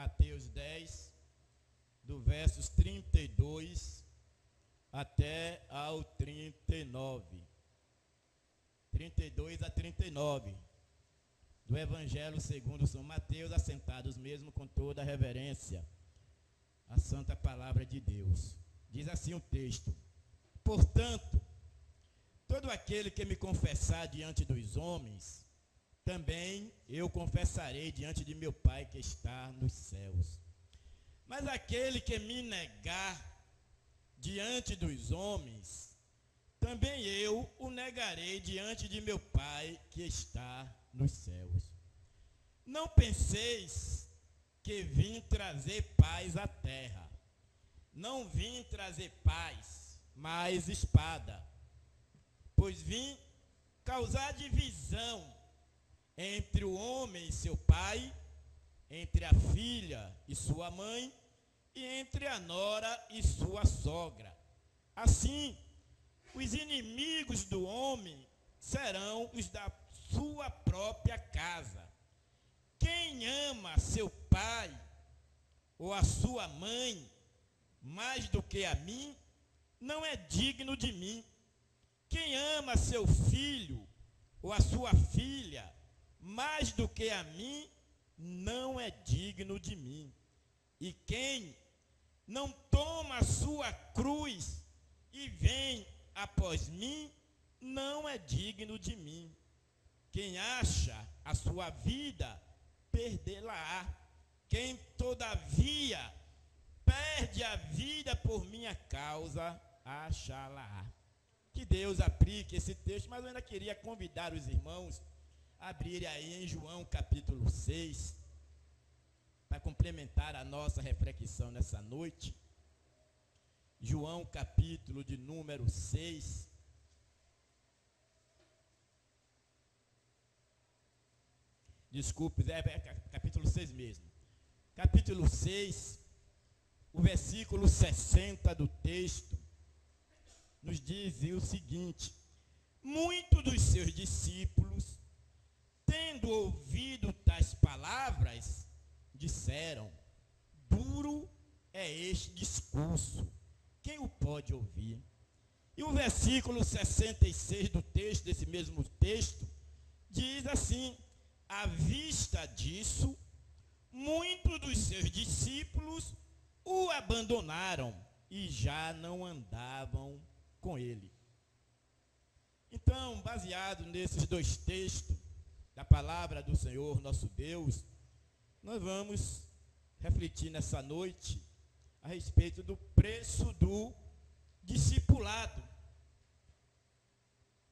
Mateus 10, do versos 32 até ao 39. 32 a 39. Do Evangelho segundo São Mateus, assentados mesmo com toda a reverência, a santa palavra de Deus. Diz assim o texto: portanto, todo aquele que me confessar diante dos homens, também eu confessarei diante de meu Pai que está nos céus. Mas aquele que me negar diante dos homens, também eu o negarei diante de meu Pai que está nos céus. Não penseis que vim trazer paz à terra. Não vim trazer paz, mas espada. Pois vim causar divisão entre o homem e seu pai, entre a filha e sua mãe, e entre a nora e sua sogra. Assim, os inimigos do homem serão os da sua própria casa. Quem ama seu pai ou a sua mãe mais do que a mim, não é digno de mim. Quem ama seu filho ou a sua filha mais do que a mim, não é digno de mim. E quem não toma a sua cruz e vem após mim, não é digno de mim. Quem acha a sua vida, perdê-la-á. Quem, todavia, perde a vida por minha causa, achá-la-á. Que Deus aplique esse texto, mas eu ainda queria convidar os irmãos a abrirem aí em João capítulo 6, para complementar a nossa reflexão nessa noite. João capítulo de número 6. Desculpe, é capítulo 6 mesmo. Capítulo 6, o versículo 60 do texto, nos diz o seguinte: muitos dos seus discípulos, tendo ouvido tais palavras, disseram: duro é este discurso, quem o pode ouvir? E o versículo 66 do texto, desse mesmo texto, diz assim: à vista disso, muitos dos seus discípulos o abandonaram e já não andavam com ele. Então, baseado nesses dois textos da palavra do Senhor nosso Deus, nós vamos refletir nessa noite a respeito do preço do discipulado.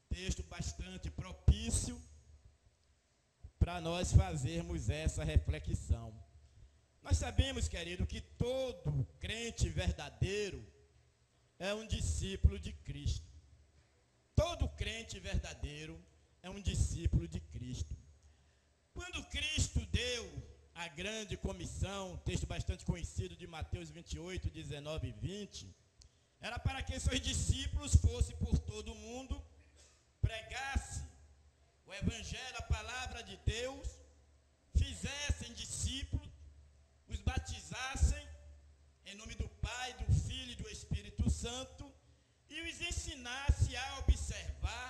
Texto bastante propício para nós fazermos essa reflexão. Nós sabemos, querido, que todo crente verdadeiro é um discípulo de Cristo. Todo crente verdadeiro é um discípulo de Cristo. Quando Cristo deu a grande comissão, texto bastante conhecido de Mateus 28, 19 e 20, era para que seus discípulos fossem por todo o mundo, pregassem o Evangelho, a palavra de Deus, fizessem discípulos, os batizassem em nome do Pai, do Filho e do Espírito Santo, e os ensinasse a observar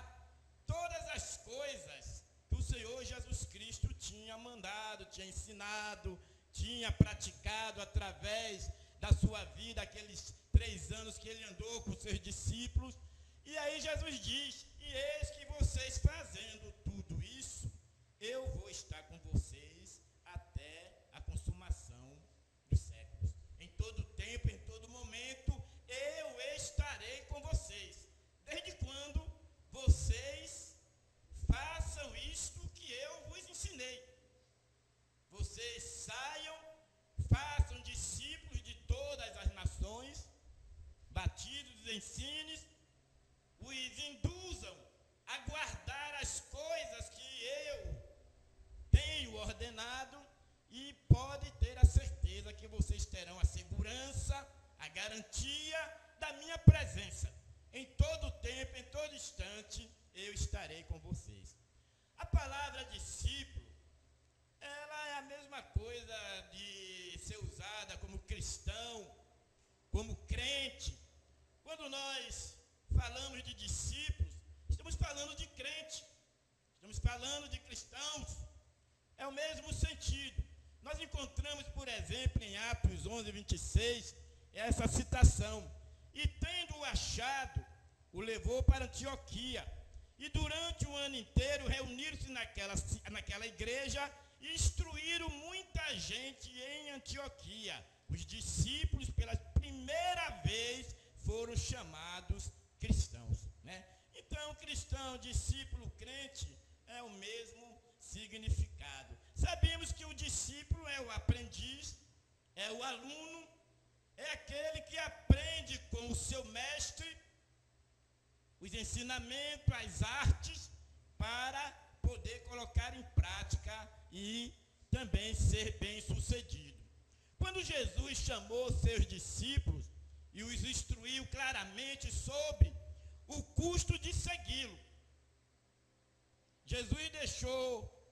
todas as coisas que o Senhor Jesus Cristo tinha mandado, tinha ensinado, tinha praticado através da sua vida, aqueles 3 anos que ele andou com seus discípulos. E aí Jesus diz: e eis que vocês fazendo tudo isso, eu vou estar com vocês até a consumação dos séculos. Em todo tempo, em todo momento, eu estarei com vocês. Desde quando vocês façam isto que eu vos ensinei. Vocês saiam, façam discípulos de todas as nações, batidos, ensines, os induzam a guardar as coisas que eu tenho ordenado, e pode ter a certeza que vocês terão a segurança, a garantia da minha presença. Em todo tempo, em todo instante, eu estarei com vocês. A palavra discípulo, ela é a mesma coisa de ser cristão, como crente. Quando nós falamos de discípulos, estamos falando de crente, estamos falando de cristãos. É o mesmo sentido. Nós encontramos, por exemplo, em Atos 11, 26, essa citação. E tendo-o achado, o levou para Antioquia. E durante o ano inteiro reuniram-se naquela igreja e instruíram muita gente em Antioquia. Os discípulos, pela primeira vez, foram chamados cristãos, né? Então, cristão, discípulo, crente, é o mesmo significado. Sabemos que o discípulo é o aprendiz, é o aluno, é aquele que aprende com o seu mestre os ensinamentos, as artes, para poder colocar em prática e também ser bem-sucedido. Quando Jesus chamou seus discípulos e os instruiu claramente sobre o custo de segui-lo, Jesus deixou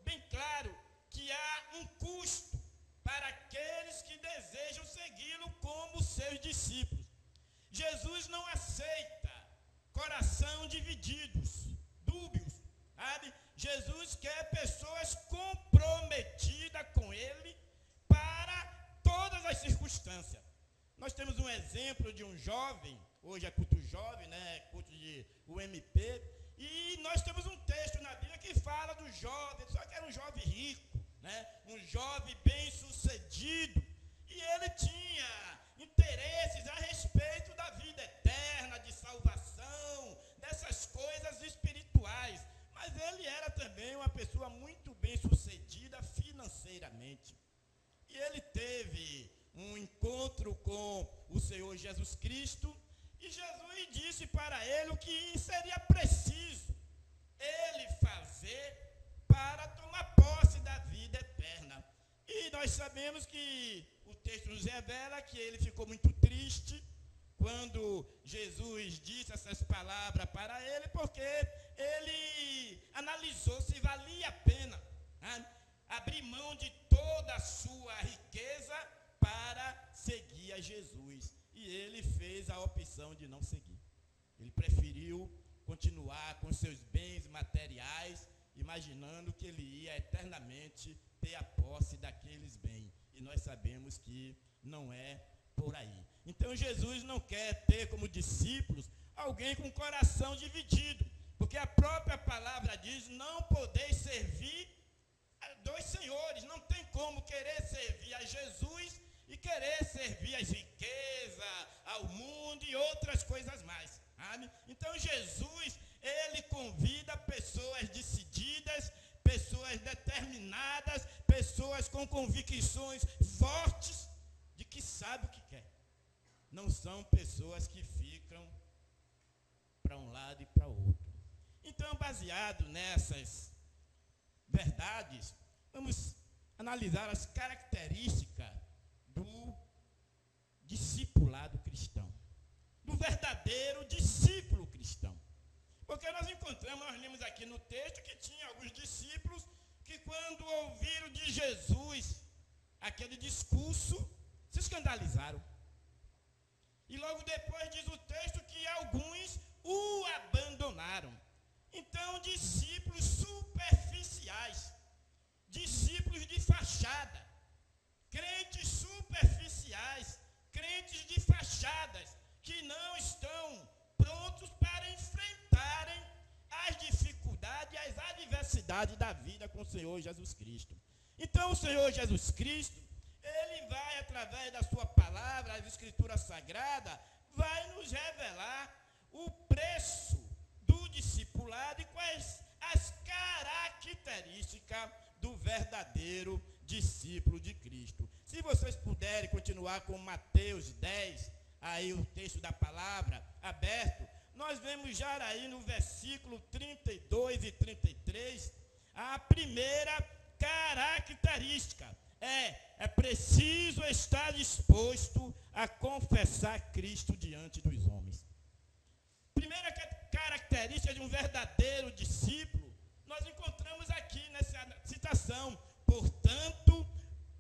bem claro que há um custo para aqueles que desejam segui-lo como seus discípulos. Jesus não aceita coração divididos, dúbios, sabe? Jesus quer pessoas comprometidas com Ele para todas as circunstâncias. Nós temos um exemplo de um jovem, hoje é culto jovem, né? Culto de UMP, e nós temos um texto na Bíblia que fala do jovem, só que era um jovem rico, né? Um jovem bem-sucedido, e ele tinha interesses a respeito da vida eterna, de salvação, dessas coisas espirituais, mas ele era também uma pessoa muito bem-sucedida financeiramente. E ele teve um encontro com o Senhor Jesus Cristo, e Jesus disse para ele o que seria preciso ele fazer para tomar posse da vida eterna. E nós sabemos que o texto nos revela que ele ficou muito triste quando Jesus disse essas palavras para ele, porque ele analisou se valia a pena, né, abrir mão de toda a sua riqueza para seguir a Jesus. E ele fez a opção de não seguir. Ele preferiu continuar com seus bens materiais, imaginando que ele ia eternamente ter a posse daqueles bens. E nós sabemos que não é por aí. Então Jesus não quer ter como discípulos alguém com coração dividido, porque a própria palavra diz: não podeis servir a dois senhores. Não tem como querer servir a Jesus e querer servir as riquezas, ao mundo e outras coisas mais. Sabe? Então Jesus, ele convida pessoas decididas, pessoas determinadas, pessoas com convicções fortes de que sabe o que quer. Não são pessoas que ficam para um lado e para o outro. Então, baseado nessas verdades, vamos analisar as características do discipulado cristão, do verdadeiro discípulo cristão. Porque nós lemos aqui no texto que tinha alguns discípulos que, quando ouviram de Jesus aquele discurso, se escandalizaram. E logo depois diz o texto que alguns o abandonaram. Então, discípulos superficiais, discípulos de fachada, crentes superficiais, crentes de fachadas, que não estão prontos para enfrentarem as dificuldades e as adversidades da vida com o Senhor Jesus Cristo. Então, o Senhor Jesus Cristo, ele vai, através da sua palavra, as Escrituras Sagradas, vai nos revelar o preço do discipulado e quais as características do verdadeiro discípulo de Cristo. Se vocês puderem continuar com Mateus 10, aí o texto da palavra aberto, nós vemos já aí no versículo 32 e 33, a primeira característica. É preciso estar disposto a confessar Cristo diante dos homens. Primeira característica de um verdadeiro discípulo, nós encontramos aqui nessa citação: portanto,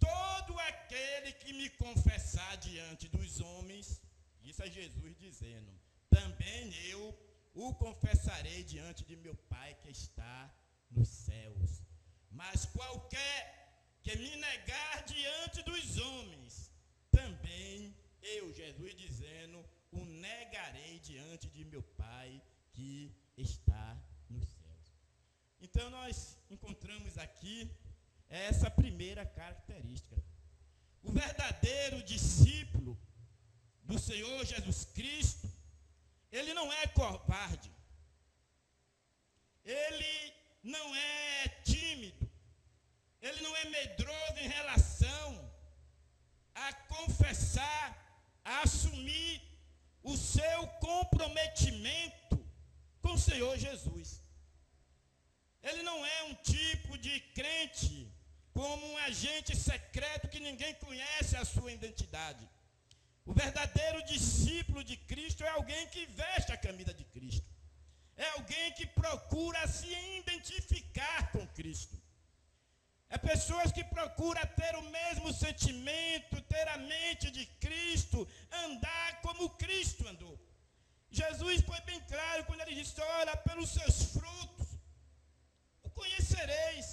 todo aquele que me confessar diante dos homens, isso é Jesus dizendo, também eu o confessarei diante de meu Pai que está nos céus. Mas qualquer que me negar diante dos homens, também eu, Jesus dizendo, o negarei diante de meu Pai que está nos céus. Então nós encontramos aqui essa primeira característica. O verdadeiro discípulo do Senhor Jesus Cristo, ele não é covarde, ele não é tímido, ele não é medroso em relação a confessar, a assumir o seu comprometimento com o Senhor Jesus. Ele não é um tipo de crente como um agente secreto que ninguém conhece a sua identidade. O verdadeiro discípulo de Cristo é alguém que veste a camisa de Cristo. É alguém que procura se identificar com Cristo. É pessoas que procuram ter o mesmo sentimento, ter a mente de Cristo, andar como Cristo andou. Jesus foi bem claro quando ele disse, olha, pelos seus frutos o conhecereis.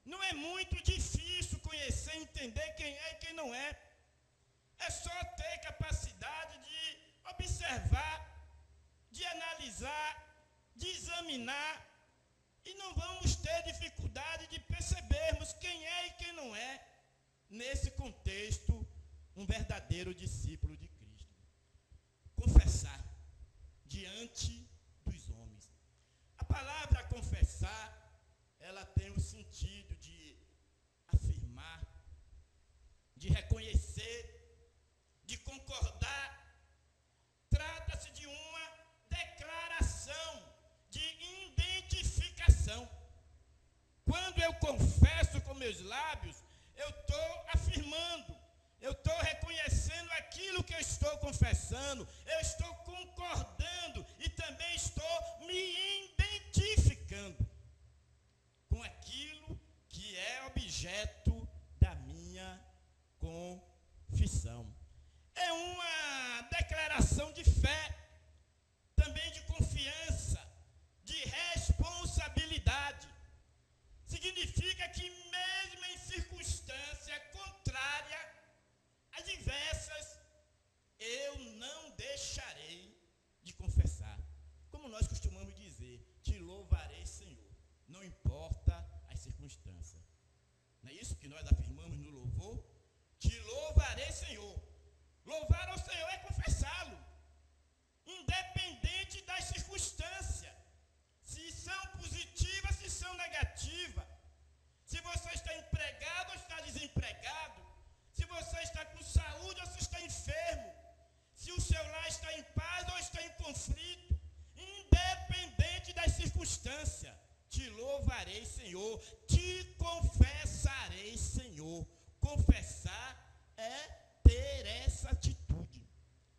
Não é muito difícil conhecer, entender quem é e quem não é. É só ter capacidade de observar, de analisar, de examinar, e não vamos ter dificuldade de percebermos quem é e quem não é, nesse contexto, um verdadeiro discípulo de Cristo. Confessar diante dos homens. A palavra confessar, ela tem o sentido de afirmar, de reconhecer, de concordar. Trata-se de uma declaração de identificação. Quando eu confesso com meus lábios, eu estou afirmando, eu estou reconhecendo aquilo que eu estou confessando, eu estou concordando e também estou me identificando com aquilo que é objeto da minha confissão. É uma declaração de fé, também de confiança, de responsabilidade. Significa que mesmo em circunstância contrária, adversas, eu não deixarei de confessar. Como nós costumamos dizer, te louvarei, Senhor, não importa as circunstâncias. Não é isso que nós afirmamos no louvor? Te louvarei, Senhor. Louvar ao Senhor é confessá-lo, independente das circunstâncias, se são positivas, se são negativas, se você está empregado ou está desempregado, se você está com saúde ou se está enfermo, se o seu lar está em paz ou está em conflito, independente das circunstâncias, te louvarei, Senhor, te confessarei, Senhor. Confessar é ter essa atitude,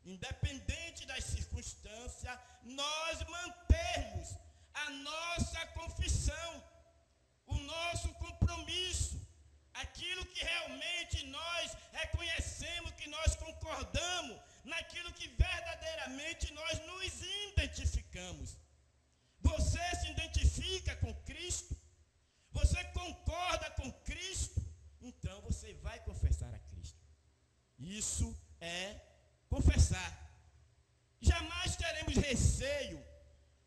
independente das circunstâncias, nós mantermos a nossa confissão, o nosso compromisso, aquilo que realmente nós reconhecemos, que nós concordamos, naquilo que verdadeiramente nós nos identificamos. Você se identifica com Cristo? Você concorda com Cristo? Então você vai confessar a Cristo. Isso é confessar. Jamais teremos receio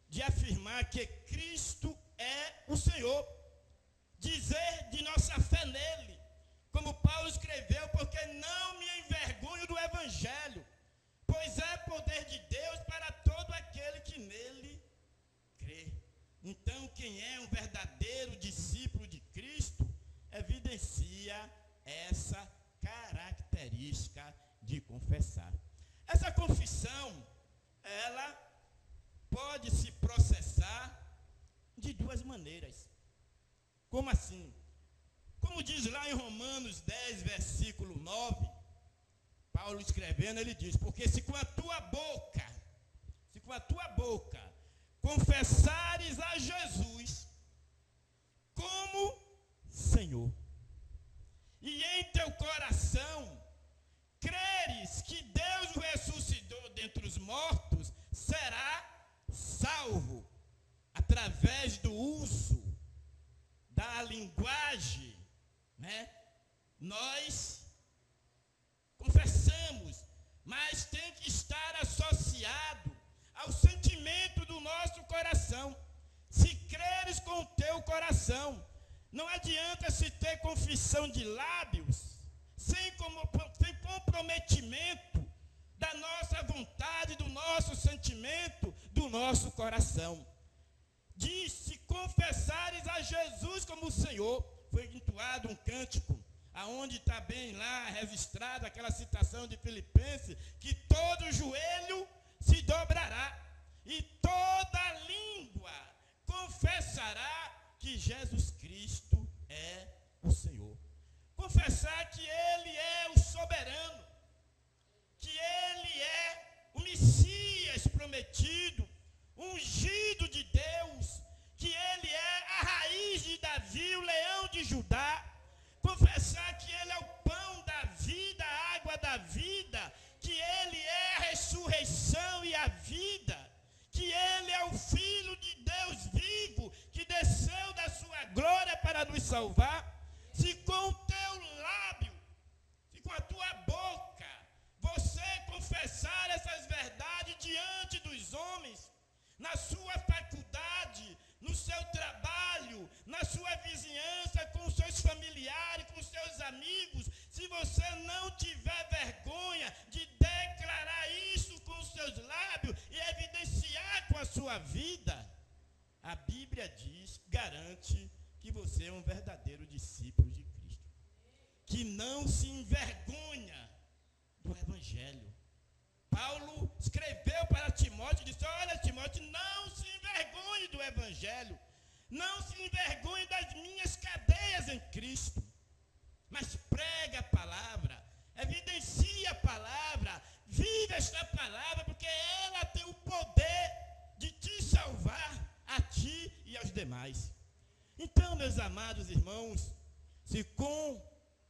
de afirmar que Cristo é o Senhor. Dizer de nossa fé nele, como Paulo escreveu, porque não me envergonho do Evangelho, pois é poder de Deus para todo aquele que nele crê. Então, quem é um verdadeiro discípulo de Cristo, evidencia essa característica de confessar. Essa confissão, ela pode se processar de duas maneiras. Como assim? Como diz lá em Romanos 10, versículo 9, Paulo escrevendo, ele diz, porque se com a tua boca confessares a Jesus como Senhor, e em teu coração creres que Deus o ressuscitou dentre os mortos, será salvo. Através do uso da linguagem, né? Nós confessamos, mas tem que estar associado ao sentimento do nosso coração. Se creres com o teu coração, não adianta se ter confissão de lábios, sem comprometimento da nossa vontade, do nosso sentimento, do nosso coração. Diz, se confessares a Jesus como o Senhor, foi entoado um cântico, aonde está bem lá registrada aquela citação de Filipenses, que todo joelho se dobrará e toda língua confessará que Jesus Cristo é o Senhor. Confessar que Ele é o soberano, que Ele é o Messias prometido, ungido de Deus, que Ele é a raiz de Davi, o leão de Judá. Confessar que Ele é o pão da vida, a água da vida, que Ele é a ressurreição e a vida, que Ele é o Filho de Deus vivo, que desceu da sua glória para nos salvar. Se com o teu lábio, se com a tua boca, você confessar essas verdades diante dos homens, na sua faculdade, no seu trabalho, na sua vizinhança, com os seus familiares, com os seus amigos, se você não tiver vergonha de declarar isso com os seus lábios e evidenciar com a sua vida, a Bíblia diz, garante que você é um verdadeiro discípulo de Cristo, que não se envergonha do Evangelho. Paulo escreveu para Timóteo e disse, olha Timóteo, não se envergonhe do Evangelho, não se envergonhe das minhas cadeias em Cristo, mas prega a palavra, evidencia a palavra, vive esta palavra, porque ela tem o poder de te salvar, a ti e aos demais. Então, meus amados irmãos, se com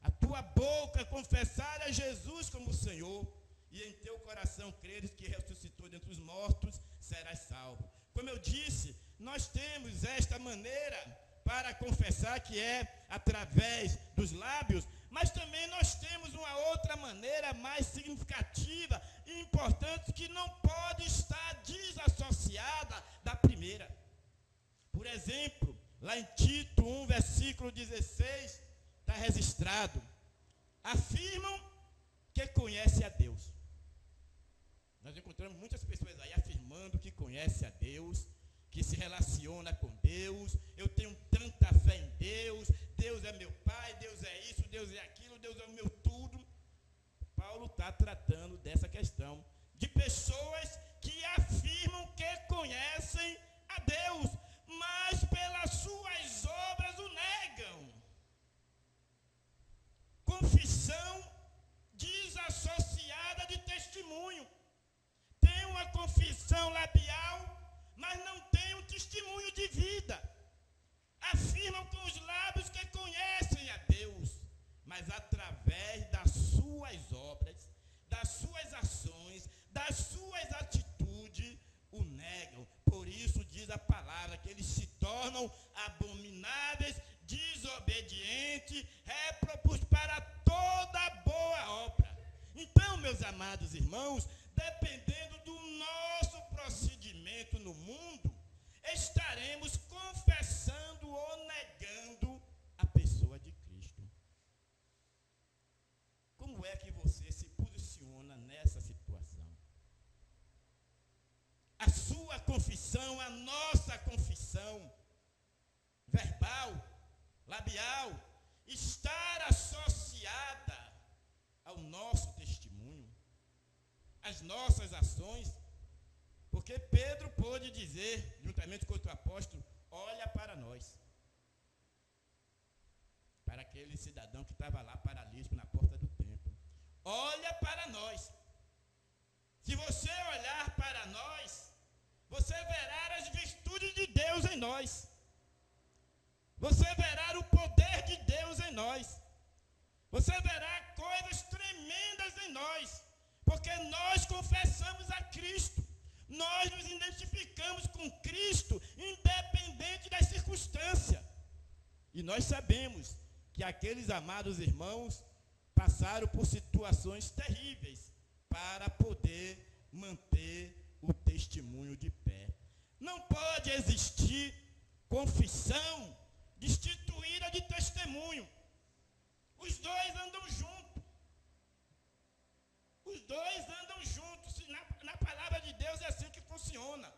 a tua boca confessar a Jesus como Senhor, e em teu coração creres que ressuscitou dentre os mortos, serás salvo. Como eu disse, nós temos esta maneira para confessar, que é através dos lábios, mas também nós temos uma outra maneira mais significativa e importante, que não pode estar desassociada da primeira. Por exemplo, lá em Tito 1, versículo 16, está registrado, afirmam que conhecem a Deus. Nós encontramos muitas pessoas aí afirmando que conhece a Deus, que se relaciona com Deus. Eu tenho tanta fé em Deus, Deus é meu Pai, Deus é isso, Deus é aquilo, Deus é o meu tudo. Paulo está tratando dessa questão de pessoas que afirmam que conhecem a Deus, mas pelas suas obras o negam. Confissão desassociada de testemunho. Tem uma confissão labial, mas não tem um testemunho de vida. Afirmam com os lábios que conhecem a Deus, mas através das suas obras, das suas ações, das suas atitudes, o negam. Por isso diz a palavra que eles se tornam abomináveis, desobedientes, réprobos para toda boa obra. Então, meus amados irmãos, dependendo do nosso procedimento no mundo, estaremos confessando ou negando a pessoa de Cristo. Como é que você se posiciona nessa situação? A sua confissão, a nossa confissão, verbal, labial, estar associada ao nosso testemunho, às nossas ações, porque Pedro pôde dizer, juntamente com outro apóstolo, olha para nós, para aquele cidadão que estava lá paralítico na porta do templo, olha para nós. Se você olhar para nós, você verá as virtudes de Deus em nós, você verá o poder de Deus em nós, você verá coisas tremendas em nós, porque nós confessamos a Cristo. Nós nos identificamos com Cristo, independente das circunstâncias. E nós sabemos que aqueles amados irmãos passaram por situações terríveis para poder manter o testemunho de pé. Não pode existir confissão destituída de testemunho. Os dois andam juntos. Os dois andam juntos. Na palavra de Deus é assim que funciona.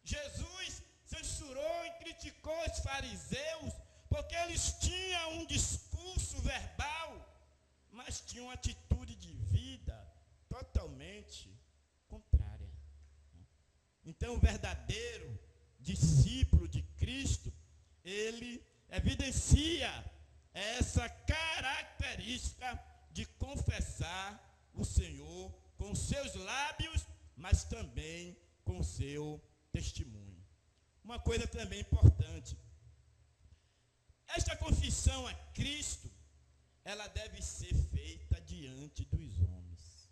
Jesus censurou e criticou os fariseus porque eles tinham um discurso verbal, mas tinham uma atitude de vida totalmente contrária. Então, o verdadeiro discípulo de Cristo, ele evidencia essa característica de confessar o Senhor com seus lábios, mas também com seu testemunho. Uma coisa também importante, esta confissão a Cristo, ela deve ser feita diante dos homens.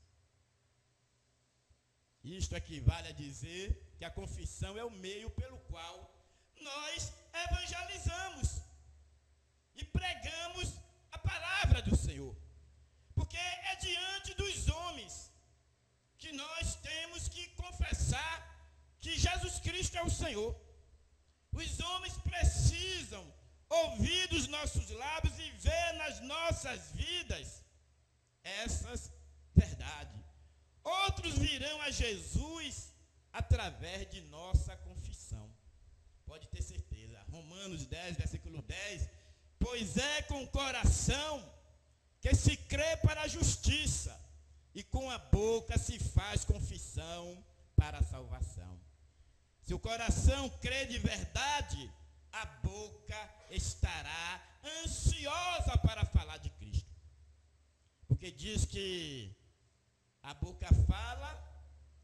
Isto equivale a dizer que a confissão é o meio pelo qual nós evangelizamos e pregamos a palavra do Senhor. Porque é diante dos homens que nós temos que confessar que Jesus Cristo é o Senhor. Os homens precisam ouvir dos nossos lábios e ver nas nossas vidas essas verdades. Outros virão a Jesus através de nossa confissão. Pode ter certeza. Romanos 10, versículo 10. Pois é com o coração que se crê para a justiça, e com a boca se faz confissão para a salvação. Se o coração crê de verdade, a boca estará ansiosa para falar de Cristo. Porque diz que a boca fala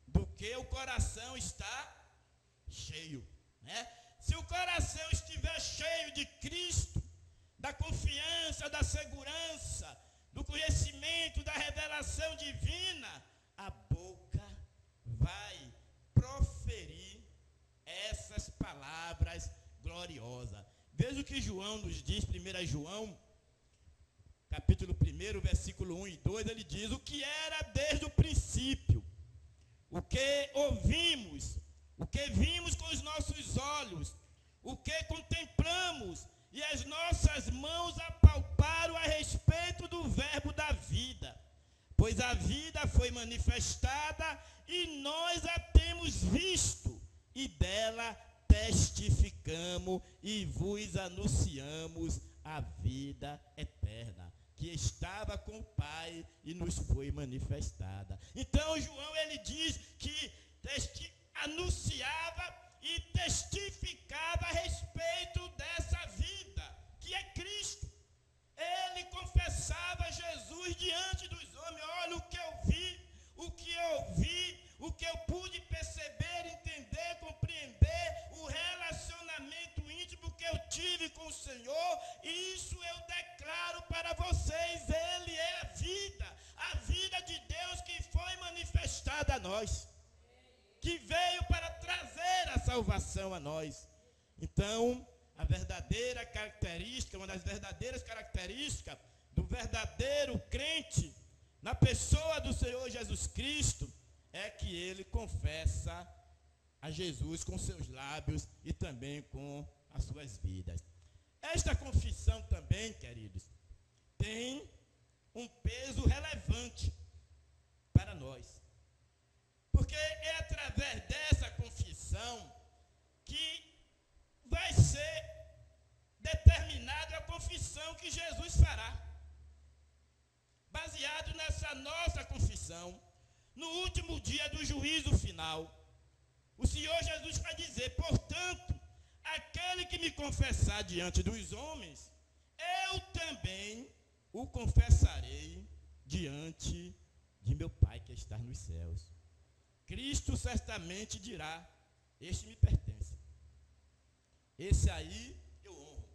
do que o coração está cheio, né? Se o coração estiver cheio de Cristo, da confiança, da segurança, do conhecimento, da revelação divina, a boca vai proferir essas palavras gloriosas. Veja o que João nos diz, 1 João, capítulo 1, versículo 1 e 2, ele diz: o que era desde o princípio, o que ouvimos, o que vimos com os nossos olhos, o que contemplamos e as nossas mãos apalparam a respeito do verbo da vida. Pois a vida foi manifestada e nós a temos visto, e dela testificamos e vos anunciamos a vida eterna, que estava com o Pai e nos foi manifestada. Então João, ele diz que anunciava e testificava a respeito dessa vida, que é Cristo. Ele confessava Jesus diante dos homens. Olha o que eu vi, o que eu ouvi, o que eu pude perceber, entender, compreender, o relacionamento íntimo que eu tive com o Senhor. Isso eu declaro para vocês. Ele é a vida de Deus que foi manifestada a nós, que veio para trazer a salvação a nós. Então, a verdadeira característica, uma das verdadeiras características do verdadeiro crente na pessoa do Senhor Jesus Cristo é que ele confessa a Jesus com seus lábios e também com as suas vidas. Esta confissão também, queridos, tem um peso relevante para nós. Porque é através dessa confissão que vai ser determinada a confissão que Jesus fará. Baseado nessa nossa confissão, no último dia do juízo final, o Senhor Jesus vai dizer: portanto, aquele que me confessar diante dos homens, eu também o confessarei diante de meu Pai que está nos céus. Cristo certamente dirá: este me pertence. Esse aí eu honro.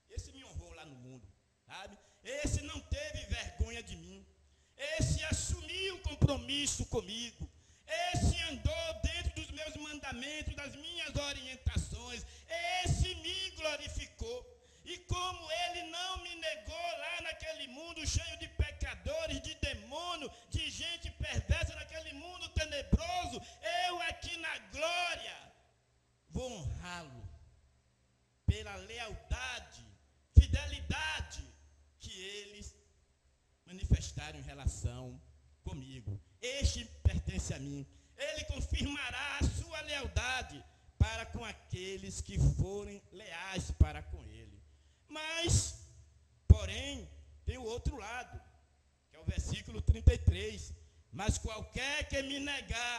Esse me honrou lá no mundo, sabe? esse não teve vergonha de mim, esse assumiu um compromisso comigo, esse andou dentro dos meus mandamentos, das minhas orientações, esse me glorificou. E como ele não me negou lá naquele mundo cheio de pecadores, de demônio, de gente perversa, naquele mundo tenebroso, eu aqui na glória vou honrá-lo pela lealdade, fidelidade que eles manifestaram em relação comigo. Este pertence a mim. Ele confirmará a sua lealdade para com aqueles que forem leais para com ele. Mas, porém, tem o outro lado, que é o versículo 33. Mas qualquer que me negar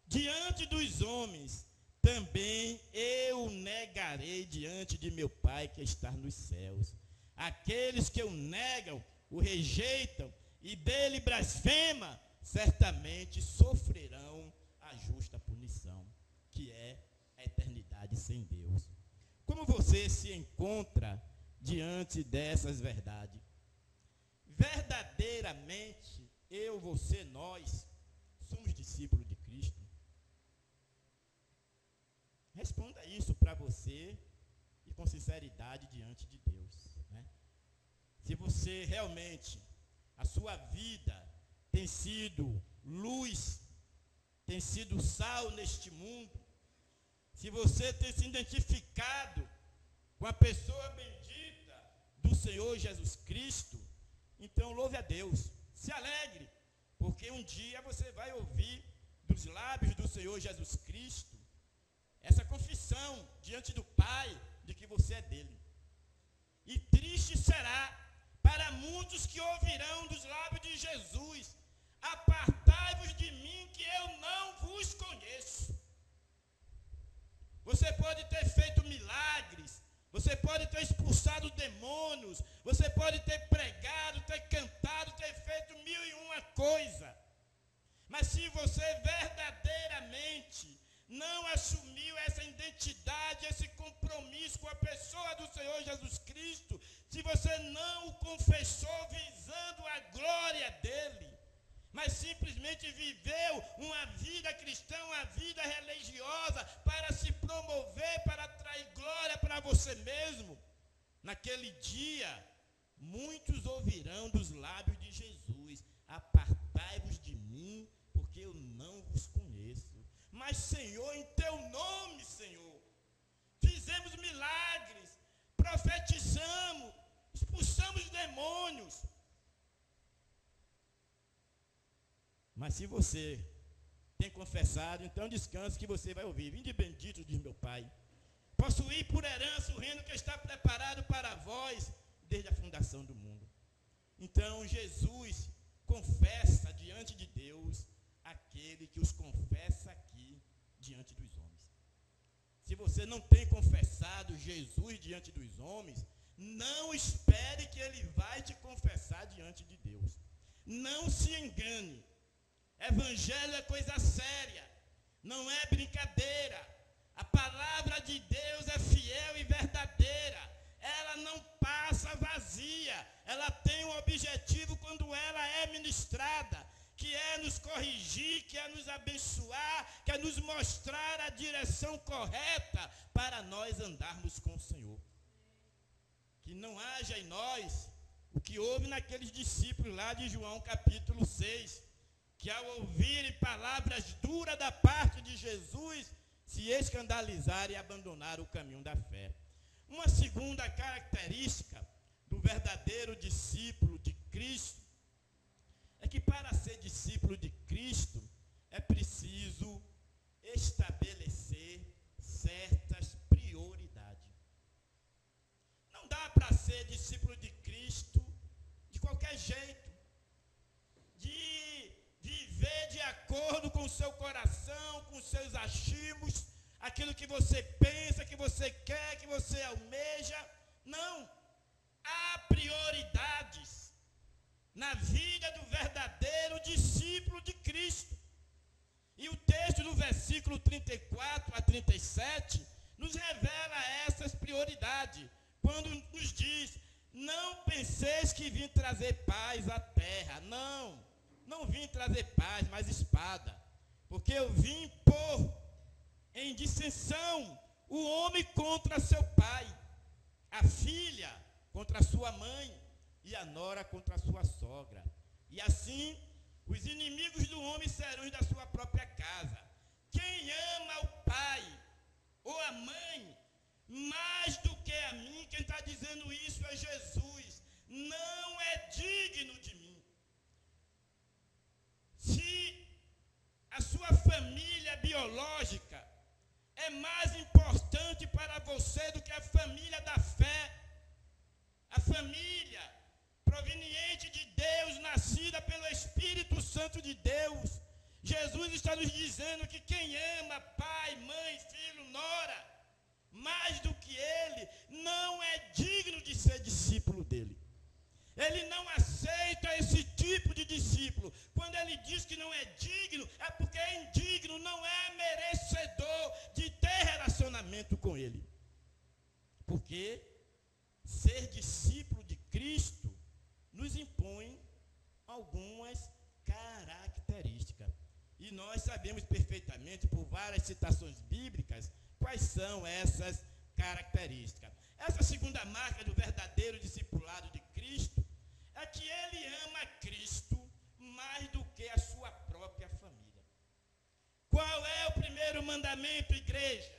diante dos homens, também eu o negarei diante de meu Pai que está nos céus. Aqueles que o negam, o rejeitam e dele blasfema, certamente sofrerão a justa punição, que é a eternidade sem Deus. Como você se encontra diante dessas verdades? Verdadeiramente, eu, você, nós, somos discípulos de Cristo? Responda isso para você e com sinceridade diante de Deus, né? Se você realmente, a sua vida tem sido luz, tem sido sal neste mundo, se você tem se identificado com a pessoa bendita do Senhor Jesus Cristo, então louve a Deus, se alegre, porque um dia você vai ouvir dos lábios do Senhor Jesus Cristo essa confissão diante do Pai de que você é dele. E triste será para muitos que ouvirão dos lábios de Jesus: apartai-vos de mim, que eu não vos conheço. Você pode ter feito milagres, você pode ter expulsado demônios, você pode ter pregado, ter cantado, ter feito 1001 coisa. Mas se você verdadeiramente não assumiu essa identidade, esse compromisso com a pessoa do Senhor Jesus Cristo, se você não o confessou visando a glória dele, mas simplesmente viveu uma vida cristã, uma vida religiosa para se promover, para atrair glória para você mesmo, naquele dia, muitos ouvirão dos lábios de Jesus: apartai-vos de mim, porque eu não vos conheço. Mas, Senhor, em teu nome, Senhor, fizemos milagres, profetizamos, expulsamos demônios. Mas se você tem confessado, então descanse, que você vai ouvir: vinde bendito, diz meu Pai, possuí por herança o reino que está preparado para vós desde a fundação do mundo. Então Jesus confessa diante de Deus aquele que os confessa aqui diante dos homens. Se você não tem confessado Jesus diante dos homens, não espere que ele vai te confessar diante de Deus. Não se engane. Evangelho é coisa séria, não é brincadeira. A palavra de Deus é fiel e verdadeira. Ela não passa vazia. Ela tem um objetivo quando ela é ministrada, que é nos corrigir, que é nos abençoar, que é nos mostrar a direção correta para nós andarmos com o Senhor. Que não haja em nós o que houve naqueles discípulos lá de João capítulo 6, que ao ouvirem palavras duras da parte de Jesus, se escandalizaram e abandonaram o caminho da fé. Uma segunda característica do verdadeiro discípulo de Cristo é que, para ser discípulo de Cristo, é preciso estabelecer certas prioridades. Não dá para ser discípulo de Cristo de qualquer jeito, de viver de acordo com o seu coração, com os seus achismos, aquilo que você pensa, que você quer, que você almeja. Não. Há prioridades na vida do verdadeiro discípulo de Cristo. E o texto do versículo 34 a 37 nos revela essas prioridades, quando nos diz: não penseis que vim trazer paz à terra. Não vim trazer paz, mas espada. Porque eu vim pôr em dissensão o homem contra seu pai, a filha contra sua mãe e a nora contra sua sogra. E assim, os inimigos do homem serão os da sua própria casa. Quem ama o pai ou a mãe mais do que a mim, quem está dizendo isso é Jesus, não é digno de mim. Se a sua família biológica é mais importante para você do que a família da fé, a família proveniente de Deus, nascida pelo Espírito Santo de Deus, Jesus está nos dizendo que quem ama pai, mãe, filho, nora, mais do que ele, não é digno de ser discípulo dele. Ele não aceita esse tipo de discípulo. Quando ele diz que não é digno, é porque é indigno, não é merecedor de ter relacionamento com ele. Porque ser discípulo de Cristo nos impõe algumas características. E nós sabemos perfeitamente, por várias citações bíblicas, quais são essas características. Essa segunda marca do verdadeiro discipulado de Cristo é que ele ama Cristo mais do que a sua própria família. Qual é o primeiro mandamento, igreja?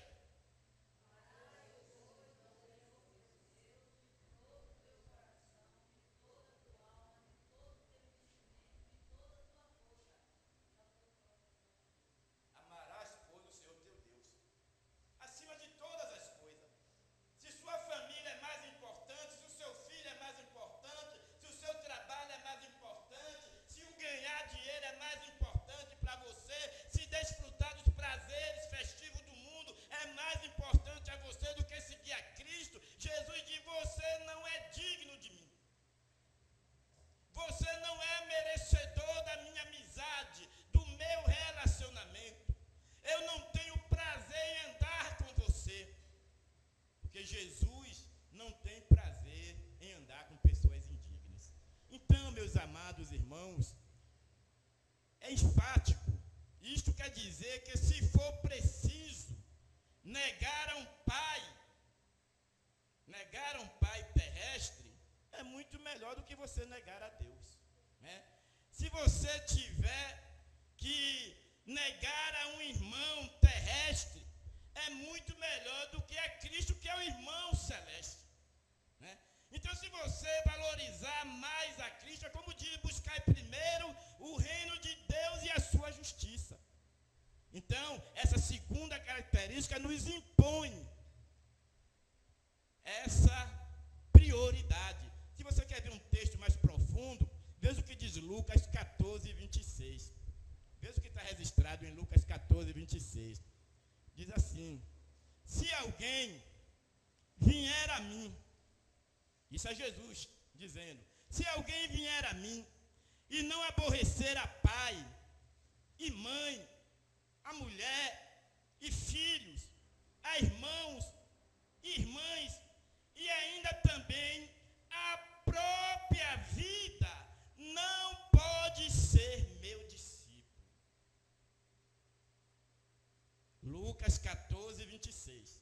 Jesus não tem prazer em andar com pessoas indignas. Então, meus amados irmãos, é enfático. Isto quer dizer que se for preciso negar a um pai terrestre, é muito melhor do que você negar a Deus, né? Se você tiver que negar a um irmão terrestre, é muito melhor do que a Cristo, que é o irmão celeste, né? Então, se você valorizar mais a Cristo, é como diz, buscar primeiro o reino de Deus e a sua justiça. Então, essa segunda característica nos impõe essa prioridade. Se você quer ver um texto mais profundo, veja o que diz Lucas 14, 26. Veja o que está registrado em Lucas 14, 26. Diz assim: se alguém vier a mim, isso é Jesus dizendo, se alguém vier a mim e não aborrecer a pai e mãe, a mulher e filhos, a irmãos e irmãs, e ainda também a própria vida, não pode ser meu discípulo. Lucas 14, 26.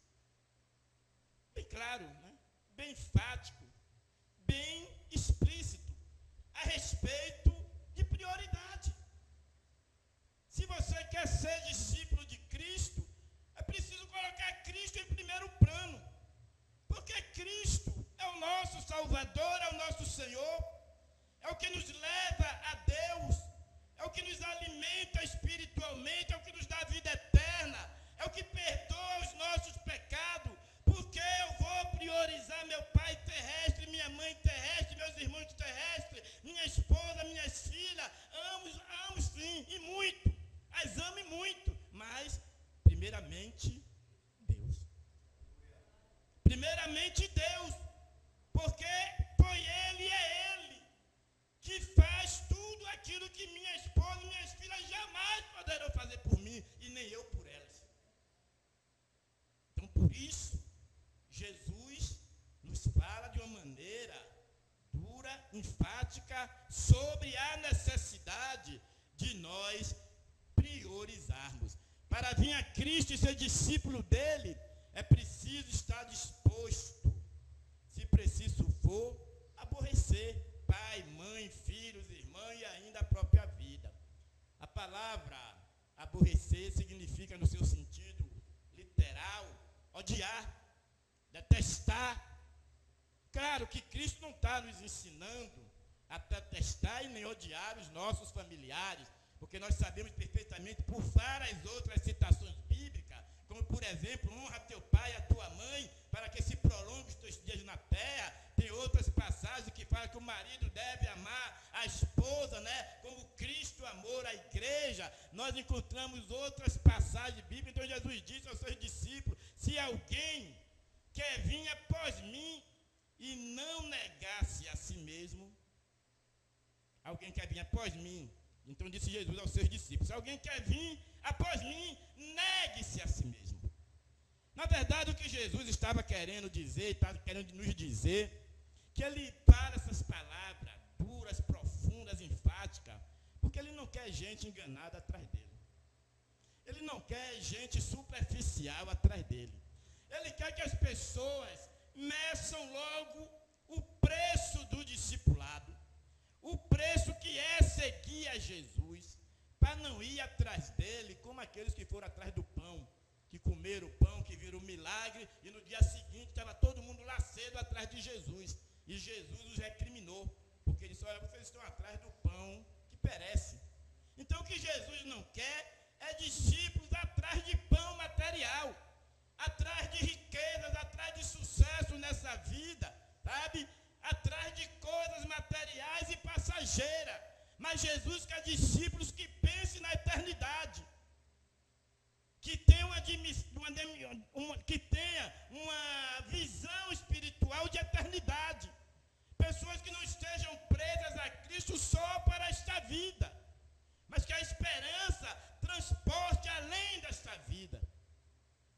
Bem claro, né? Bem enfático, bem explícito, a respeito de prioridade. Se você quer ser discípulo de Cristo, é preciso colocar Cristo em primeiro plano. Porque Cristo é o nosso Salvador, é o nosso Senhor, é o que nos leva a Deus, é o que nos alimenta espiritualmente, é o que nos dá vida eterna, é o que perdoa os nossos pecados. Porque eu vou priorizar meu pai sobre a necessidade de nós priorizarmos. Para vir a Cristo e ser discípulo dele, é preciso estar disposto, se preciso for, aborrecer pai, mãe, filhos, irmã e ainda a própria vida. A palavra aborrecer significa, no seu sentido literal, odiar, detestar. Claro que Cristo não está nos ensinando a detestar e nem odiar os nossos familiares, porque nós sabemos perfeitamente por várias outras citações bíblicas, como por exemplo, honra teu pai e a tua mãe, para que se prolongue os teus dias na terra. Tem outras passagens que falam que o marido deve amar a esposa, né? Como Cristo amou a igreja. Nós encontramos outras passagens bíblicas. Então Jesus disse aos seus discípulos: se alguém quer vir após mim e não negar-se a si mesmo, alguém quer vir após mim. Então disse Jesus aos seus discípulos: se alguém quer vir após mim, negue-se a si mesmo. Na verdade, o que Jesus estava querendo dizer, estava querendo nos dizer, que ele fala essas palavras duras, profundas, enfáticas, porque ele não quer gente enganada atrás dele. Ele não quer gente superficial atrás dele. Ele quer que as pessoas meçam logo o preço do discipulado, o preço que é seguir a Jesus, para não ir atrás dele como aqueles que foram atrás do pão, que comeram o pão, que viram o milagre, e no dia seguinte estava todo mundo lá cedo atrás de Jesus. E Jesus os recriminou, porque ele disse: olha, vocês estão atrás do pão que perece. Então o que Jesus não quer é discípulos atrás de pão material, atrás de riquezas, atrás de sucesso nessa vida, sabe? Atrás de coisas materiais e passageiras. Mas Jesus quer discípulos que pensem na eternidade, que tenham uma visão espiritual de eternidade. Pessoas que não estejam presas a Cristo só para esta vida, mas que a esperança transporte além desta vida,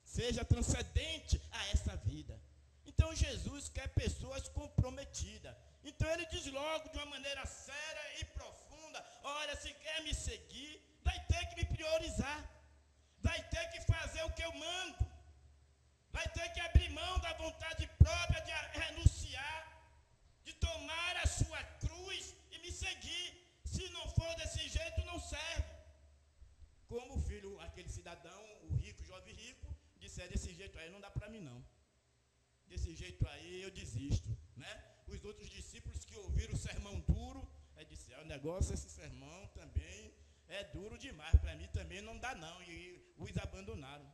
seja transcendente a essa vida. Então Jesus quer pessoas comprometidas. Então ele diz logo de uma maneira séria e profunda: olha, se quer me seguir, vai ter que me priorizar, vai ter que fazer o que eu mando, vai ter que abrir mão da vontade própria, de renunciar, de tomar a sua cruz e me seguir. Se não for desse jeito, não serve. Como o filho, aquele cidadão, o rico, jovem rico, disse: desse jeito aí não dá para mim não. Desse jeito aí eu desisto, né? Os outros discípulos que ouviram o sermão duro, disse: o negócio, esse sermão também é duro demais, para mim também não dá não, e os abandonaram.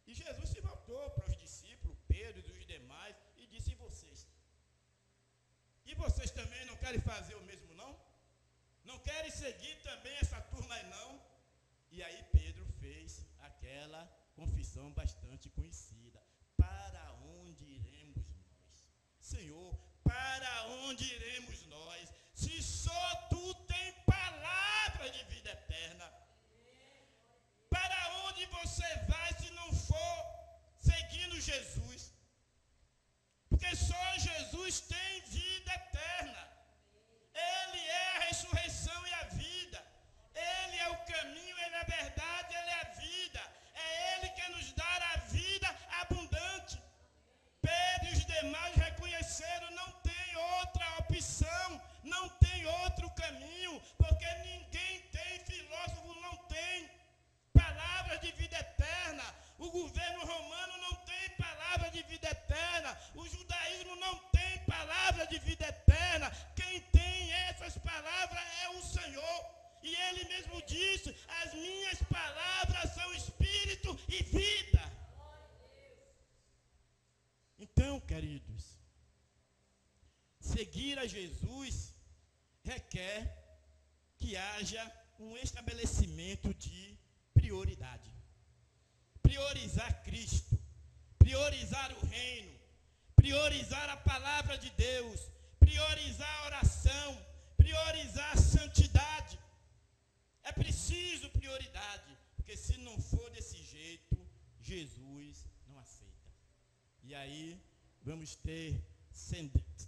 E Jesus se voltou para os discípulos, Pedro e os demais, e disse: e vocês? E vocês também não querem fazer o mesmo não? Não querem seguir também essa turma aí não? E aí Pedro fez aquela confissão bastante conhecida: para onde iremos nós? Senhor, para onde iremos nós, se só tu tem palavra de vida eterna? Para onde você vai se não for seguindo Jesus? Porque só Jesus tem vida eterna. Ele é a ressurreição e a vida. Ele é o caminho, ele é a verdade, ele é a vida. É ele que nos dá a vida abundante. Pedro e os demais reconheceram: não tem outra opção, não tem outro caminho, porque ninguém tem, filósofo não tem palavra de vida eterna. O governo romano não tem palavra de vida eterna. O judaísmo não tem palavra de vida eterna. Quem tem essas palavras é o Senhor. E ele mesmo disse: as minhas palavras são espírito e vida. Então, queridos, seguir a Jesus requer que haja um estabelecimento de prioridade. Priorizar Cristo, priorizar o reino, priorizar a palavra de Deus, priorizar a oração, priorizar a santidade. É preciso prioridade, porque se não for desse jeito, Jesus não aceita. E aí vamos ter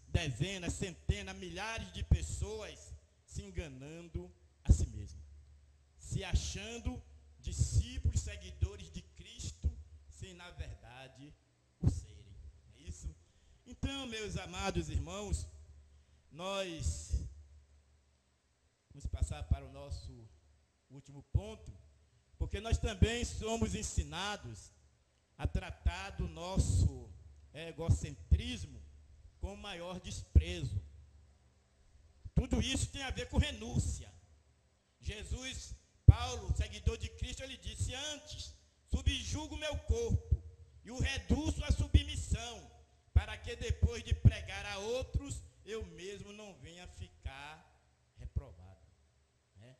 dezenas, centenas, milhares de pessoas se enganando a si mesmo, se achando discípulos, seguidores de Cristo, sem na verdade o serem. É isso? Então, meus amados irmãos, nós vamos passar para o nosso último ponto, porque nós também somos ensinados a tratar do nosso egocentrismo com maior desprezo. Tudo isso tem a ver com renúncia. Jesus, Paulo, seguidor de Cristo, ele disse: antes, subjugo o meu corpo e o reduzo à submissão, para que depois de pregar a outros, eu mesmo não venha ficar reprovado. Né?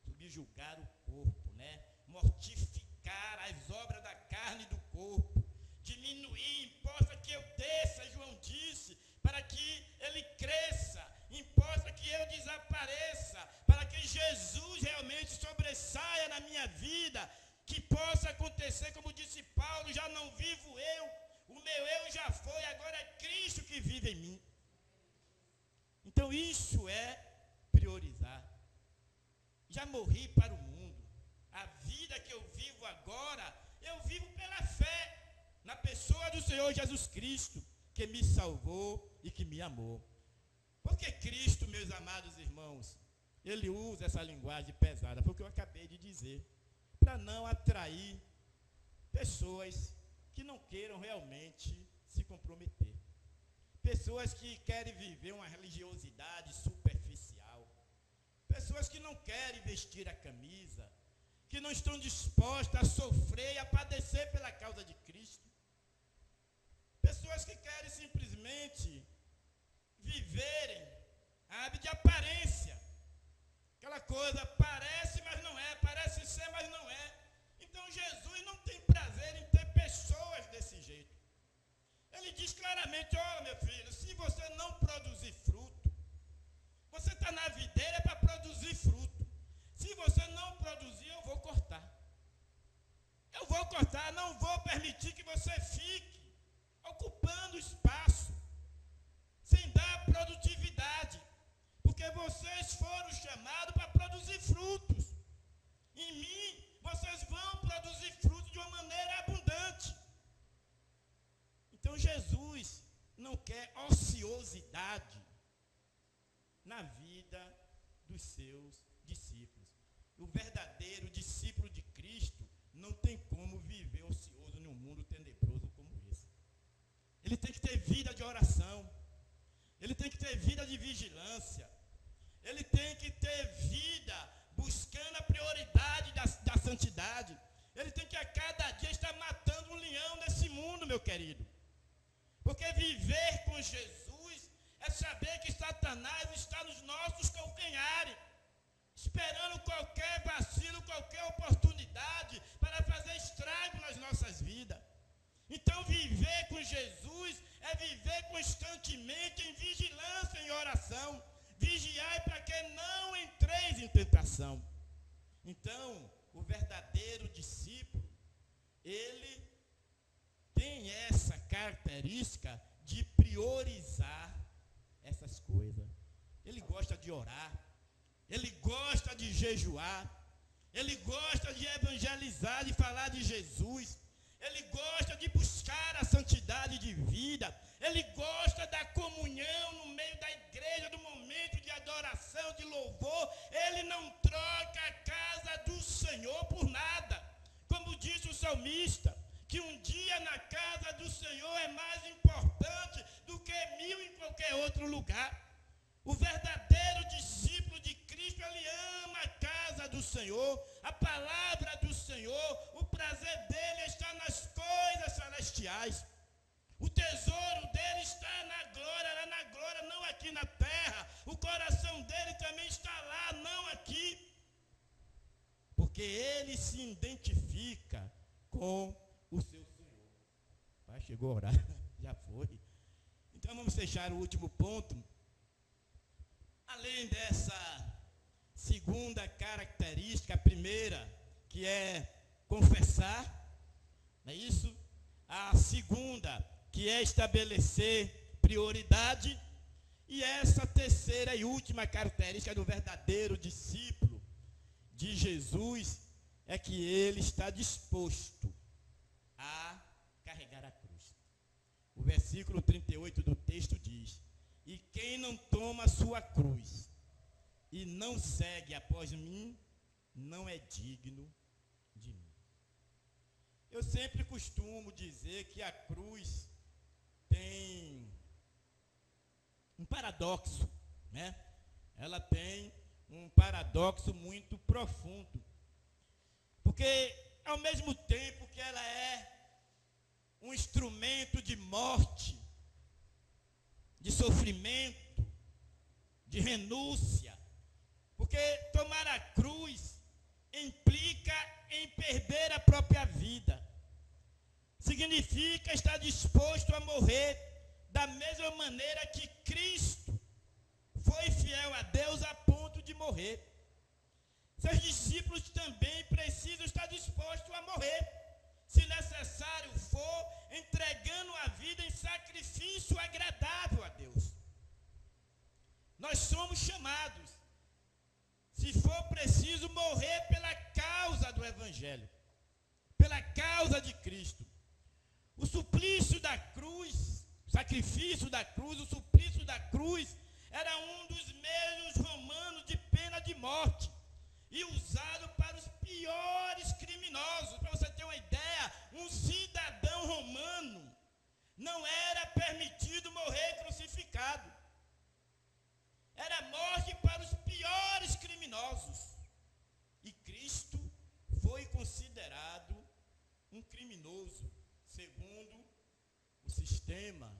Subjugar o corpo, né? Mortificar as obras da carne e do corpo, diminuir, importa que eu desça, João disse, para que ele cresça, importa que eu desapareça, para que Jesus realmente sobressaia na minha vida, que possa acontecer, como disse Paulo, já não vivo eu, o meu eu já foi, agora é Cristo que vive em mim. Então isso é priorizar. Já morri para o mundo. A vida que eu vivo agora, eu vivo pela fé na pessoa do Senhor Jesus Cristo, que me salvou e que me amou. Porque Cristo, meus amados irmãos, ele usa essa linguagem pesada, porque eu acabei de dizer, para não atrair pessoas que não queiram realmente se comprometer. Pessoas que querem viver uma religiosidade superficial. Pessoas que não querem vestir a camisa, que não estão dispostas a sofrer e a padecer pela causa de Cristo. Pessoas que querem simplesmente viverem de aparência. Aquela coisa, parece, mas não é, parece ser, mas não é. Então Jesus não tem prazer em ter pessoas desse jeito. Ele diz claramente: ó, meu filho, se você não produzir fruto, você está na videira para produzir fruto. Se você não produzir, eu vou cortar. Eu vou cortar, não vou permitir que você fique ocupando espaço, sem dar produtividade, porque vocês foram chamados para produzir frutos. Em mim, vocês vão produzir frutos de uma maneira abundante. Então Jesus não quer ociosidade na vida dos seus discípulos. O verdadeiro discípulo de Cristo não tem como viver ocioso num mundo tenebroso como esse. Ele tem que ter vida de oração. Ele tem que ter vida de vigilância. Ele tem que ter vida buscando a prioridade da santidade. Ele tem que a cada dia estar matando um leão nesse mundo, meu querido. Porque viver com Jesus é saber que Satanás está nos nossos calcanhares, esperando qualquer vacilo, qualquer oportunidade para fazer estrago nas nossas vidas. Então viver com Jesus é viver constantemente em vigilância, em oração. Vigiai para que não entreis em tentação. Então, o verdadeiro discípulo, ele tem essa característica de priorizar essas coisas. Ele gosta de orar, ele gosta de jejuar, ele gosta de evangelizar, de falar de Jesus, ele gosta de buscar a santidade de vida, ele gosta da comunhão no meio da igreja, do momento de adoração, de louvor. Ele não troca a casa do Senhor por nada. Como disse o salmista, que um dia na casa do Senhor é mais importante do que 1000 em qualquer outro lugar. O verdadeiro discípulo de Cristo, ele ama a casa do Senhor, a palavra do Senhor, o prazer dele está nas coisas celestiais. O tesouro dele está na glória, não aqui na terra. O coração dele também está lá, não aqui. Porque ele se identifica com o seu Senhor. Pai, chegou a orar, já foi. Então vamos fechar o último ponto. Além dessa segunda característica, a primeira, que é confessar, não é isso? A segunda, que é estabelecer prioridade. E essa terceira e última característica do verdadeiro discípulo de Jesus é que ele está disposto a carregar a cruz. O versículo 38 do texto diz: e quem não toma a sua cruz e não segue após mim, não é digno de mim. Eu sempre costumo dizer que a cruz tem um paradoxo, né? Ela tem um paradoxo muito profundo. Porque ao mesmo tempo que ela é um instrumento de morte, de sofrimento, de renúncia, porque tomar a cruz implica em perder a própria vida. Significa estar disposto a morrer da mesma maneira que Cristo foi fiel a Deus a ponto de morrer. Seus discípulos também precisam estar dispostos a morrer, se necessário for, entregando a vida em sacrifício agradável a Deus. Nós somos chamados, se for preciso, morrer pela causa do Evangelho, pela causa de Cristo. O suplício da cruz, o sacrifício da cruz, o suplício da cruz era um dos meios romanos de pena de morte e usado para os piores criminosos. Para você ter uma ideia, um cidadão romano não era permitido morrer crucificado. Era morte para os piores criminosos. E Cristo foi considerado um criminoso, segundo o sistema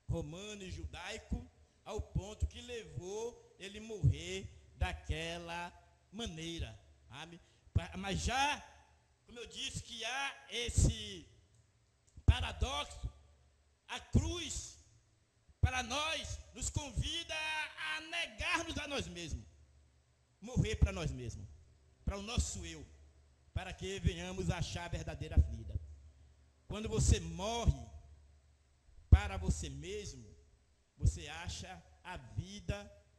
romano e judaico, ao ponto que levou ele morrer daquela maneira. Sabe? Mas já, como eu disse, que há esse paradoxo, a cruz, para nós, nos convida a negarmos a nós mesmos, morrer para nós mesmos, para o nosso eu, para que venhamos achar a verdadeira vida. Quando você morre para você mesmo, você acha a vida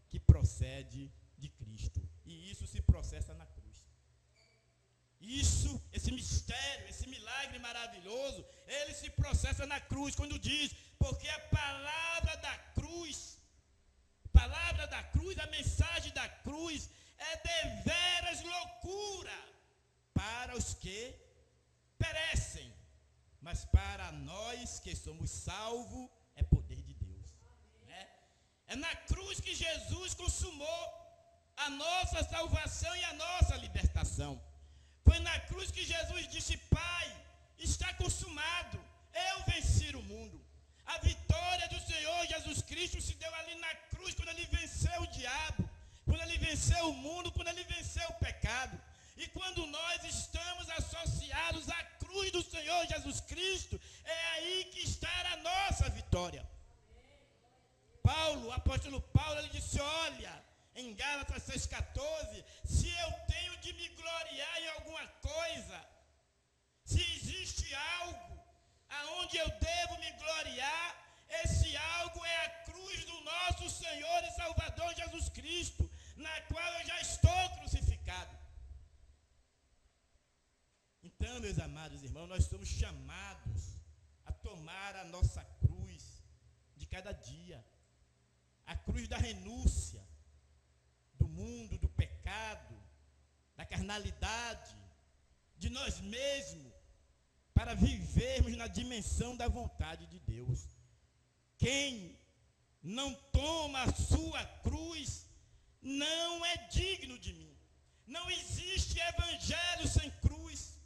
que procede de Cristo. E isso se processa na cruz. Isso, esse mistério, esse milagre maravilhoso, ele se processa na cruz, quando diz, porque a palavra da cruz, a mensagem da cruz é deveras loucura para os que perecem, mas para nós que somos salvos é poder de Deus. Né? É na cruz que Jesus consumou a nossa salvação e a nossa libertação. Foi na cruz que Jesus disse: Pai, está consumado, eu venci o mundo. A vitória do Senhor Jesus Cristo se deu ali na cruz, quando ele venceu o diabo, quando ele venceu o mundo, quando ele venceu o pecado. E quando nós estamos associados à cruz do Senhor Jesus Cristo, é aí que está a nossa vitória. Paulo, o apóstolo Paulo, ele disse: olha, em Gálatas 6,14, se eu tenho de me gloriar em alguma coisa, se existe algo aonde eu devo me gloriar, esse algo é a cruz do nosso Senhor e Salvador Jesus Cristo, na qual eu já estou crucificado. Então, meus amados irmãos, nós somos chamados a tomar a nossa cruz de cada dia, a cruz da renúncia, do mundo, do pecado, da carnalidade, de nós mesmos, para vivermos na dimensão da vontade de Deus. Quem não toma a sua cruz não é digno de mim. Não existe evangelho sem cruz.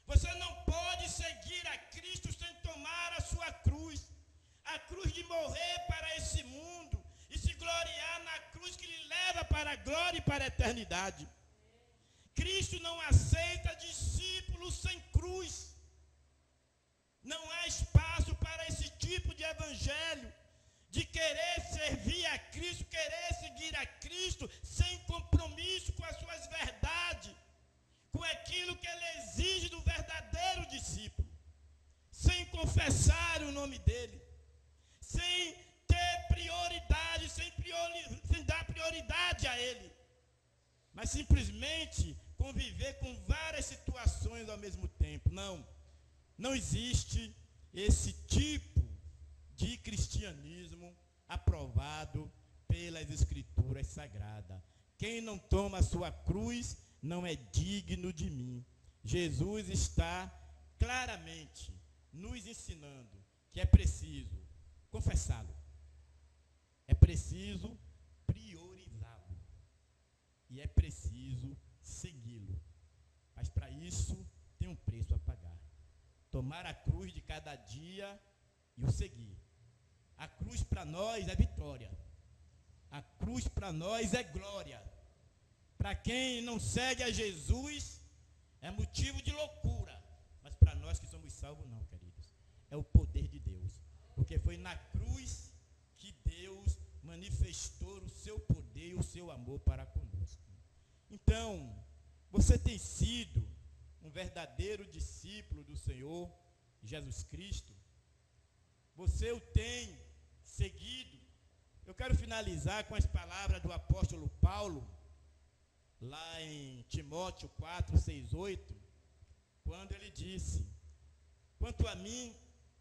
Você não pode seguir a Cristo sem tomar a sua cruz. A cruz de morrer para esse mundo e se gloriar na cruz que lhe leva para a glória e para a eternidade. Cristo não aceita discípulos sem cruz. Não há espaço para esse tipo de evangelho, de querer servir a Cristo, querer seguir a Cristo, sem compromisso com as suas verdades, com aquilo que ele exige do verdadeiro discípulo, sem confessar o nome dele, sem ter prioridade, sem sem dar prioridade a Ele, mas simplesmente conviver com várias situações ao mesmo tempo. Não existe esse tipo de cristianismo aprovado pelas Escrituras Sagradas. Quem não toma a sua cruz não é digno de mim. Jesus está claramente nos ensinando que é preciso confessá-lo, é preciso priorizá-lo e é preciso segui-lo. Mas para isso tem um preço a pagar. Tomar a cruz de cada dia e o seguir. A cruz para nós é vitória. A cruz para nós é glória. Para quem não segue a Jesus, é motivo de loucura. Mas para nós que somos salvos, não, queridos. É o poder de Deus. Porque foi na cruz que Deus manifestou o seu poder e o seu amor para conosco. Então, você tem sido um verdadeiro discípulo do Senhor Jesus Cristo? Você o tem seguido? Eu quero finalizar com as palavras do apóstolo Paulo, lá em Timóteo 4, 6, 8, quando ele disse: quanto a mim,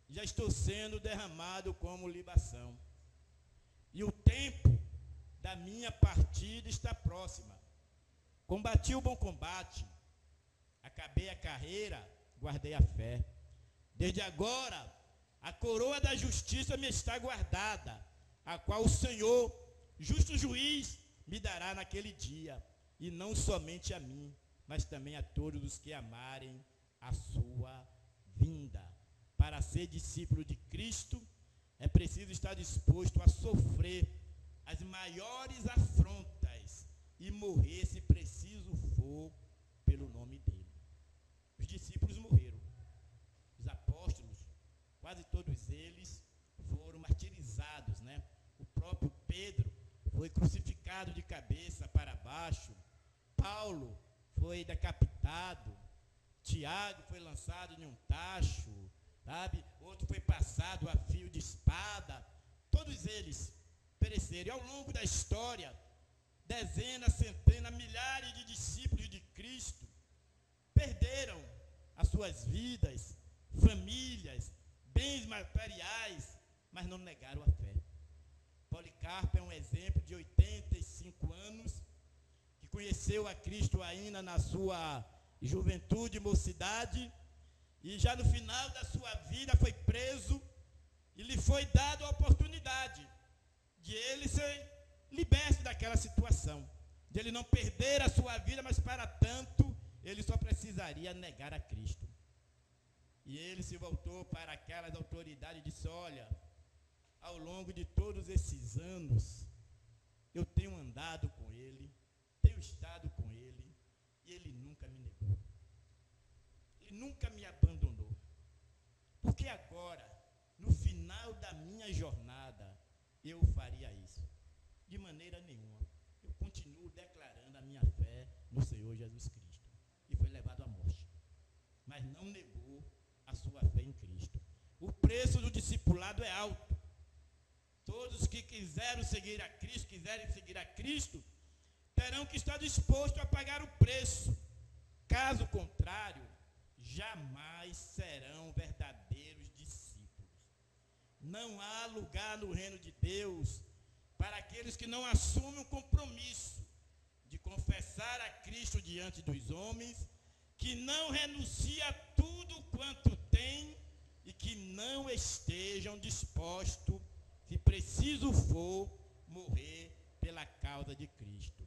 já estou sendo derramado como libação, e o tempo da minha partida está próxima. Combati o bom combate, acabei a carreira, guardei a fé. Desde agora, a coroa da justiça me está guardada, a qual o Senhor, justo juiz, me dará naquele dia, e não somente a mim, mas também a todos os que amarem a sua vinda. Para ser discípulo de Cristo, é preciso estar disposto a sofrer as maiores afrontas e morrer, se preciso for, pelo nome dele. Os discípulos morreram. Os apóstolos, quase todos eles, foram martirizados, né? O próprio Pedro foi crucificado de cabeça para baixo. Paulo foi decapitado. Tiago foi lançado em um tacho, sabe? Outro foi passado a fio de espada. Todos eles pereceram. E ao longo da história, dezenas, centenas, milhares de discípulos de Cristo perderam as suas vidas, famílias, bens materiais, mas não negaram a fé. Policarpo é um exemplo de 85 anos, que conheceu a Cristo ainda na sua juventude e mocidade, e já no final da sua vida foi preso, e lhe foi dada a oportunidade de ele ser liberto daquela situação, de ele não perder a sua vida, mas para tanto, ele só precisaria negar a Cristo. E ele se voltou para aquelas autoridades e disse: olha, ao longo de todos esses anos, eu tenho andado com ele, tenho estado com ele, e ele nunca me negou. Ele nunca me abandonou. Porque agora, no final da minha jornada, eu faria isso? De maneira nenhuma. Eu continuo declarando a minha fé no Senhor Jesus Cristo. E foi levado à morte. Mas não negou a sua fé em Cristo. O preço do discipulado é alto. Todos que quiserem seguir a Cristo, terão que estar dispostos a pagar o preço. Caso contrário, jamais serão verdadeiros discípulos. Não há lugar no reino de Deus para aqueles que não assumem o compromisso de confessar a Cristo diante dos homens, que não renuncia a tudo quanto tem e que não estejam dispostos, se preciso for, morrer pela causa de Cristo.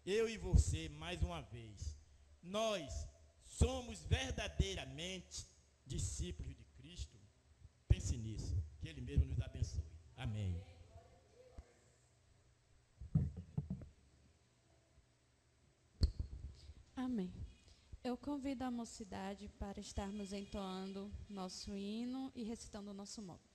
Eu e você, mais uma vez, nós somos verdadeiramente discípulos de Cristo? Pense nisso, que Ele mesmo nos abençoe. Amém. Amém. Eu convido a mocidade para estarmos entoando nosso hino e recitando o nosso mote.